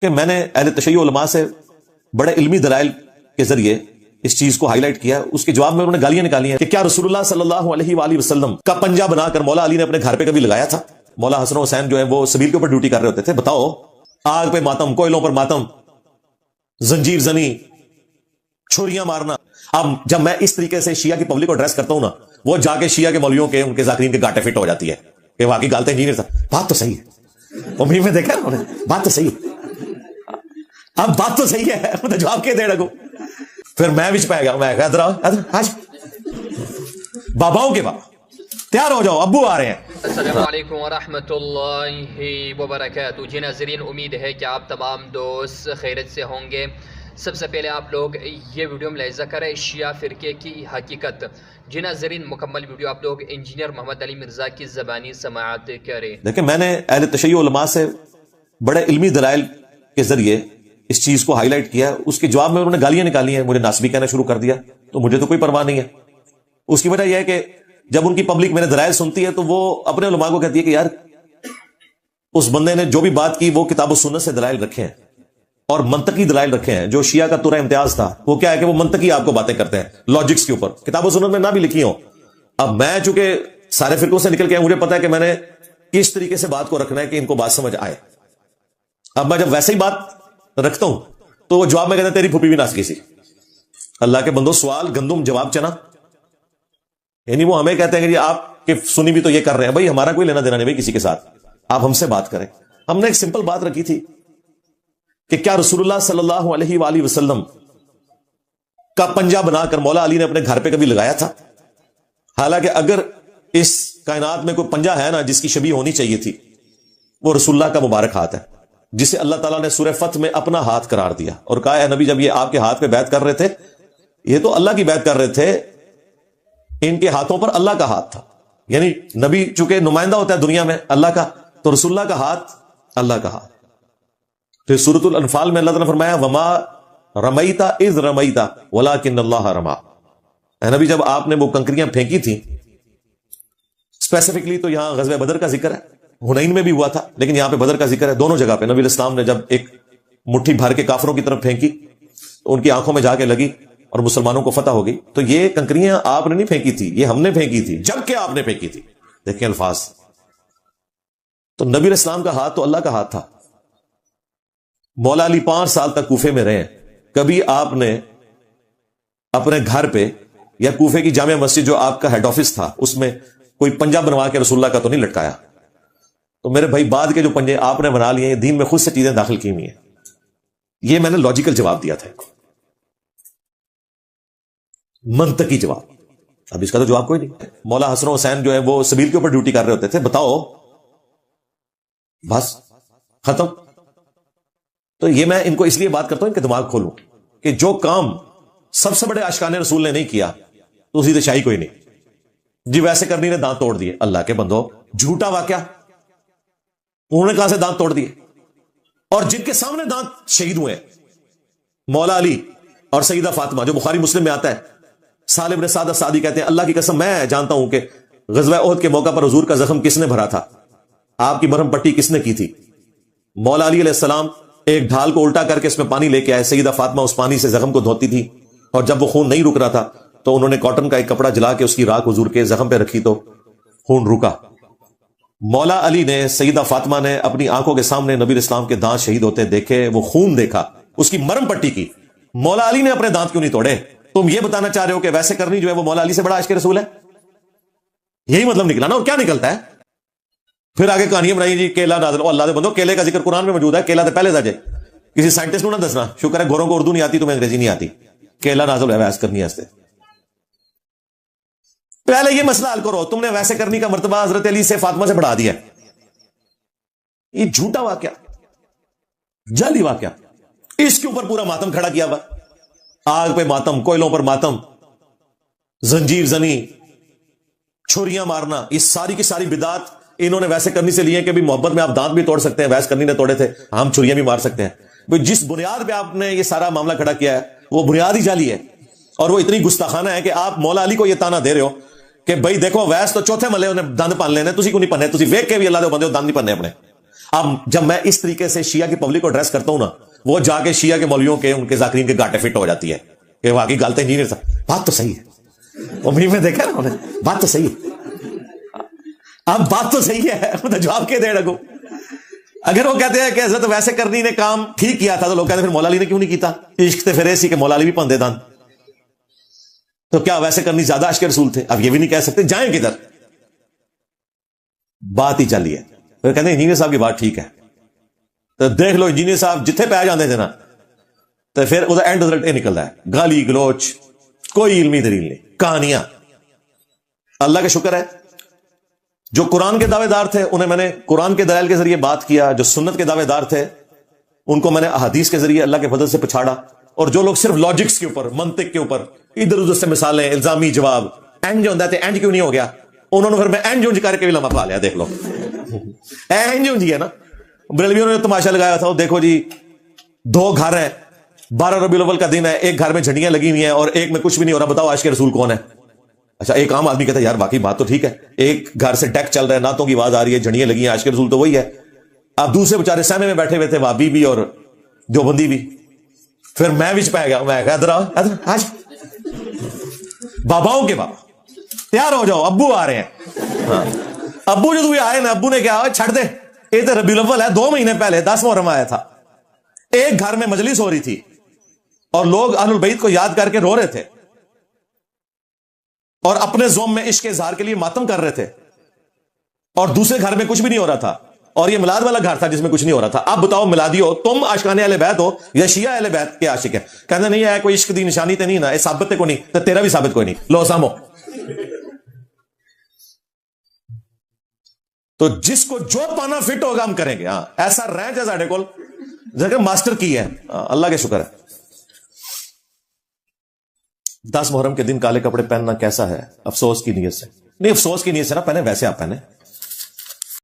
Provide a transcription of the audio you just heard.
کہ میں نے اہل تشیع علماء سے بڑے علمی دلائل کے ذریعے اس چیز کو ہائی لائٹ کیا. اس کے جواب میں انہوں نے گالیاں نکالی ہیں کہ کیا رسول اللہ صلی اللہ علیہ وآلہ وسلم کا پنجہ بنا کر مولا علی نے اپنے گھر پہ کبھی لگایا تھا؟ مولا حسن و حسین جو ہے وہ سبیل کے اوپر ڈیوٹی کر رہے ہوتے تھے. بتاؤ، آگ پہ ماتم، کوئلوں پر ماتم، زنجیر زنی، چھریاں مارنا. اب جب میں اس طریقے سے شیعہ کی پبلک کو ایڈریس کرتا ہوں نا، وہ جا کے شیعہ کے مولویوں کے، ان کے ذاکرین کے گاٹے فٹ ہو جاتی ہے کہ واقعی غلط انجینئر تھا. بات تو صحیح ہے، امید میں دیکھا نا، بات تو صحیح ہے. اب بات تو صحیح ہے، جواب کے دے رکھو. پھر میں بھی پہ گیا، میں ادھر آؤ، آج باباؤں کے بابا تیار ہو جاؤ، ابو آ رہے ہیں. السلام علیکم ورحمۃ اللہ وبرکاتہ. جی ناظرین، امید ہے کہ آپ تمام دوست خیریت سے ہوں گے. سب سے پہلے آپ لوگ یہ ویڈیو ملاحظہ کریں، شیعہ فرقے کی حقیقت. جی ناظرین، مکمل ویڈیو آپ لوگ انجینئر محمد علی مرزا کی زبانی سماعت کریں. دیکھیں، میں نے اہل تشیع علماء سے بڑے علمی دلائل کے ذریعے اس چیز کو ہائی لائٹ کیا. اس کے جواب میں انہوں نے گالیاں نکالی ہیں، مجھے ناسبی کہنا شروع کر دیا. تو مجھے تو کوئی پرواہ نہیں ہے. اس کی وجہ یہ ہے کہ جب ان کی پبلک میرے دلائل سنتی ہے تو وہ اپنے علماء کو کہتی ہے کہ یار اس بندے نے جو بھی بات کی وہ کتاب و سنت سے دلائل رکھے ہیں اور منطقی دلائل رکھے ہیں. جو شیعہ کا ترہ امتیاز تھا وہ کیا ہے کہ وہ منطقی آپ کو باتیں کرتے ہیں لاجکس کے اوپر، کتاب و سنت میں نہ بھی لکھی ہوں. اب میں چونکہ سارے فرقوں سے نکل کے مجھے پتا ہے کہ میں نے کس طریقے سے بات کو رکھنا ہے کہ ان کو بات سمجھ آئے. اب میں جب ویسے ہی بات رکھتا ہوں تو وہ جواب میں کہتے ہیں تیری پھوپھی بھی ناس کی سی. اللہ کے بندو، سوال گندم جواب چنا. یعنی وہ ہمیں کہتے ہیں کہ آپ کے سنی بھی تو یہ کر رہے ہیں. بھائی ہمارا کوئی لینا دینا نہیں بھائی کسی کے ساتھ، آپ ہم سے بات کریں. ہم نے ایک سمپل بات رکھی تھی کہ کیا رسول اللہ صلی اللہ علیہ وآلہ وسلم کا پنجہ بنا کر مولا علی نے اپنے گھر پہ کبھی لگایا تھا؟ حالانکہ اگر اس کائنات میں کوئی پنجہ ہے نا جس کی شبیہ ہونی چاہیے تھی، وہ رسول اللہ کا مبارک ہاتھ ہے، جسے اللہ تعالیٰ نے سورہ فتح میں اپنا ہاتھ قرار دیا اور کہا اے نبی، جب یہ آپ کے ہاتھ پہ بیعت کر رہے تھے، یہ تو اللہ کی بیعت کر رہے تھے، ان کے ہاتھوں پر اللہ کا ہاتھ تھا. یعنی نبی چونکہ نمائندہ ہوتا ہے دنیا میں اللہ کا، تو رسول اللہ کا ہاتھ اللہ کا ہاتھ. پھر سورۃ الانفال میں اللہ تعالیٰ نے فرمایا وما رمیتا اذ رمیتا ولکن اللہ رما. اے نبی، جب آپ نے وہ کنکریاں پھینکی تھیں، اسپیسیفکلی تو یہاں غزوہ بدر کا ذکر ہے، حنین میں بھی ہوا تھا لیکن یہاں پہ بدر کا ذکر ہے. دونوں جگہ پہ نبی علیہ السلام نے جب ایک مٹھی بھر کے کافروں کی طرف پھینکی تو ان کی آنکھوں میں جا کے لگی اور مسلمانوں کو فتح ہو گئی. تو یہ کنکریاں آپ نے نہیں پھینکی تھی، یہ ہم نے پھینکی تھی، جبکہ آپ نے پھینکی تھی. دیکھیں الفاظ. تو نبی علیہ السلام کا ہاتھ تو اللہ کا ہاتھ تھا. مولا علی 5 سال تک کوفے میں رہے، کبھی آپ نے اپنے گھر پہ یا کوفے کی جامع مسجد جو آپ کا ہیڈ آفس تھا اس میں کوئی پنجہ بنوا کے رسول اللہ کا تو نہیں لٹکایا. تو میرے بھائی، بعد کے جو پنجے آپ نے بنا لیے ہیں، دین میں خود سے چیزیں داخل کی ہوئی ہیں. یہ میں نے لاجیکل جواب دیا تھا، منطقی جواب. اب اس کا تو جواب کوئی نہیں. مولا حسن و حسین جو ہے وہ سبیل کے اوپر ڈیوٹی کر رہے ہوتے تھے. بتاؤ، بس ختم. تو یہ میں ان کو اس لیے بات کرتا ہوں کہ دماغ کھولوں کہ جو کام سب سے بڑے عاشقان رسول نے نہیں کیا تو اسی سے شاہی کوئی نہیں. جی ویسے کرنی نے دانت توڑ دیے. اللہ کے بندو، جھوٹا واقعہ. انہوں نے کہاں سے دانت توڑ دیے؟ اور جن کے سامنے دانت شہید ہوئے، مولا علی اور سیدہ فاطمہ، جو بخاری مسلم میں آتا ہے. سالم بن سعد السعدی کہتے ہیں اللہ کی قسم میں جانتا ہوں کہ غزوہ احد کے موقع پر حضور کا زخم کس نے بھرا تھا، آپ کی مرہم پٹی کس نے کی تھی. مولا علی علیہ السلام ایک ڈھال کو الٹا کر کے اس میں پانی لے کے آئے. سیدہ فاطمہ اس پانی سے زخم کو دھوتی تھی اور جب وہ خون نہیں رک رہا تھا تو انہوں نے کاٹن کا ایک کپڑا جلا کے اس کی راکھ حضور کے زخم پہ رکھی تو خون رکا. مولا علی نے، سیدہ فاطمہ نے اپنی آنکھوں کے سامنے نبی اسلام کے دانت شہید ہوتے دیکھے، وہ خون دیکھا، اس کی مرہم پٹی کی. مولا علی نے اپنے دانت کیوں نہیں توڑے؟ تم یہ بتانا چاہ رہے ہو کہ ویسے کرنی جو ہے وہ مولا علی سے بڑا عاشق رسول ہے؟ یہی مطلب نکلا نا. اور کیا نکلتا ہے پھر آگے کہانیاں بنائی جی کیلا نازل. اللہ دے بندو، کیلے کا ذکر قرآن میں موجود ہے. کیلا تو پہلے تھا جے، کسی سائنٹسٹ کو نہ دسنا. شکر ہے گوروں کو اردو نہیں آتی، تمہیں انگریزی نہیں آتی. کیلا نازل ہے ویس کرنی ہے. پہلے یہ مسئلہ حل کرو. تم نے ویسے کرنی کا مرتبہ حضرت علی سے فاطمہ سے بڑھا دیا. یہ جھوٹا واقعہ، جعلی واقعہ. اس کے اوپر پورا ماتم کھڑا کیا ہوا. آگ پہ ماتم، کوئلوں پر ماتم، زنجیر زنی، چھریاں مارنا، یہ ساری کی ساری بدعات انہوں نے ویسے کرنی سے لی ہے کہ بھی محبت میں آپ دانت بھی توڑ سکتے ہیں. ویس کرنی نے توڑے تھے، ہم چھریاں بھی مار سکتے ہیں. جس بنیاد پہ آپ نے یہ سارا معاملہ کھڑا کیا ہے وہ بنیاد ہی جعلی ہے. اور وہ اتنی گستاخانہ ہے کہ آپ مولا علی کو یہ تانا دے رہے ہو کہ بھائی دیکھو ویس تو چوتھے ملے انہیں دند پن لینے، تسی کو نہیں پننے، تسی ویک کے بھی اللہ دے بندے ہو دند نہیں پننے اپنے. اب جب میں اس طریقے سے شیعہ کی پبلک کو ایڈریس کرتا ہوں نا، وہ جا کے شیعہ کے مولویوں کے ان کے ذاکرین کے گاٹے فٹ ہو جاتی ہے کہ واقعی غلط انجینئر تھا، بات تو صحیح ہے، وہ میں دیکھا نا انہیں، بات تو صحیح ہے، اب بات تو صحیح ہے، جواب کے دے رکھو۔ اگر وہ کہتے ہیں کہ حضرت ویسے کرنی نے کام ٹھیک کیا تھا تو لوگ کہتے ہیں پھر مولا علی نے کیوں نہیں کیتا؟ عشق تے پھر ایسی کہ مولا علی بھی پندے دان، تو کیا ویسے کرنی زیادہ عشق رسول تھے؟ اب یہ بھی نہیں کہہ سکتے، جائیں کدھر؟ بات ہی چلی ہے۔ پھر کہتے ہیں انجینئر صاحب کی بات ٹھیک ہے، تو دیکھ لو انجینئر صاحب جتنے پہ جانے تھے نا، تو پھر ادھر اینڈ رزلٹ یہ نکلتا ہے گالی گلوچ، کوئی علمی دلیل نہیں، کہانیاں۔ اللہ کا شکر ہے جو قرآن کے دعوے دار تھے انہیں میں نے قرآن کے دلائل کے ذریعے بات کیا، جو سنت کے دعوے دار تھے ان کو میں نے احادیث کے ذریعے اللہ کے فضل سے پچھاڑا، اور جو لوگ صرف لاجکس کے اوپر، منطق کے اوپر ادھر ادھر سے مثالیں، الزامی جواب، اینج ہوتا ہے اینج کیوں نہیں ہو گیا، انہوں نے پھر میں اینج اونج کر کے بھی لمحہ پا لیا، دیکھ لو اینج اونج ہے نا۔ بریلویوں نے تماشا لگایا تھا، دیکھو جی 2 گھر ہیں، 12 ربیع الاول کا دن ہے، ایک گھر میں جھنڈیاں لگی ہوئی ہیں اور ایک میں کچھ بھی نہیں ہو رہا، بتاؤ عاشق رسول کون ہے؟ اچھا ایک عام آدمی کہتا ہے یار واقعی بات تو ٹھیک ہے، ایک گھر سے ڈیک چل رہا ہے، نعتوں کی آواز آ رہی ہے، جھنڈیاں لگی ہیں، عاشق رسول تو وہی ہے۔ اب دوسرے بیچارے سہمے میں بیٹھے ہوئے تھے، وابی بھی اور دیوبندی بھی، پھر میں وچ پہ گیا، میں کہا ادھر آؤ، آج باباؤں کے بابا تیار ہو جاؤ، ابو آ رہے ہیں۔ ہاں ابو جو آئے نا، ابو نے کہا چھڑ دے، یہ تو ربیع الاول ہے، 2 مہینے پہلے 10 محرم آیا تھا، ایک گھر میں مجلس ہو رہی تھی اور لوگ اہل البیت کو یاد کر کے رو رہے تھے اور اپنے زوم میں عشق کے اظہار کے لیے ماتم کر رہے تھے، اور دوسرے گھر میں کچھ بھی نہیں ہو رہا تھا، اور یہ میلاد والا گھر تھا جس میں کچھ نہیں ہو رہا تھا۔ اب بتاؤ میلادی ہو تم، عاشقان اہل بیت ہو یا شیعہ اہل بیت کے عاشق ہیں؟ کہنا نہیں ہے کوئی عشق دی نشانی تے نہیں نا، یہ ثابت تے کوئی نہیں، تو تیرا بھی ثابت کوئی نہیں، لو سامو۔ تو جس کو جو پانا فٹ ہوگا ہم کریں گے، ہاں ایسا رینچ ہے ساڈے کول جگہ ماسٹر کی ہے، اللہ کے شکر ہے۔ 10 محرم کے دن کالے کپڑے پہننا کیسا ہے؟ افسوس کی نیت سے نہیں، افسوس کی نیت سے نہ پہنے، ویسے آپ پہنے۔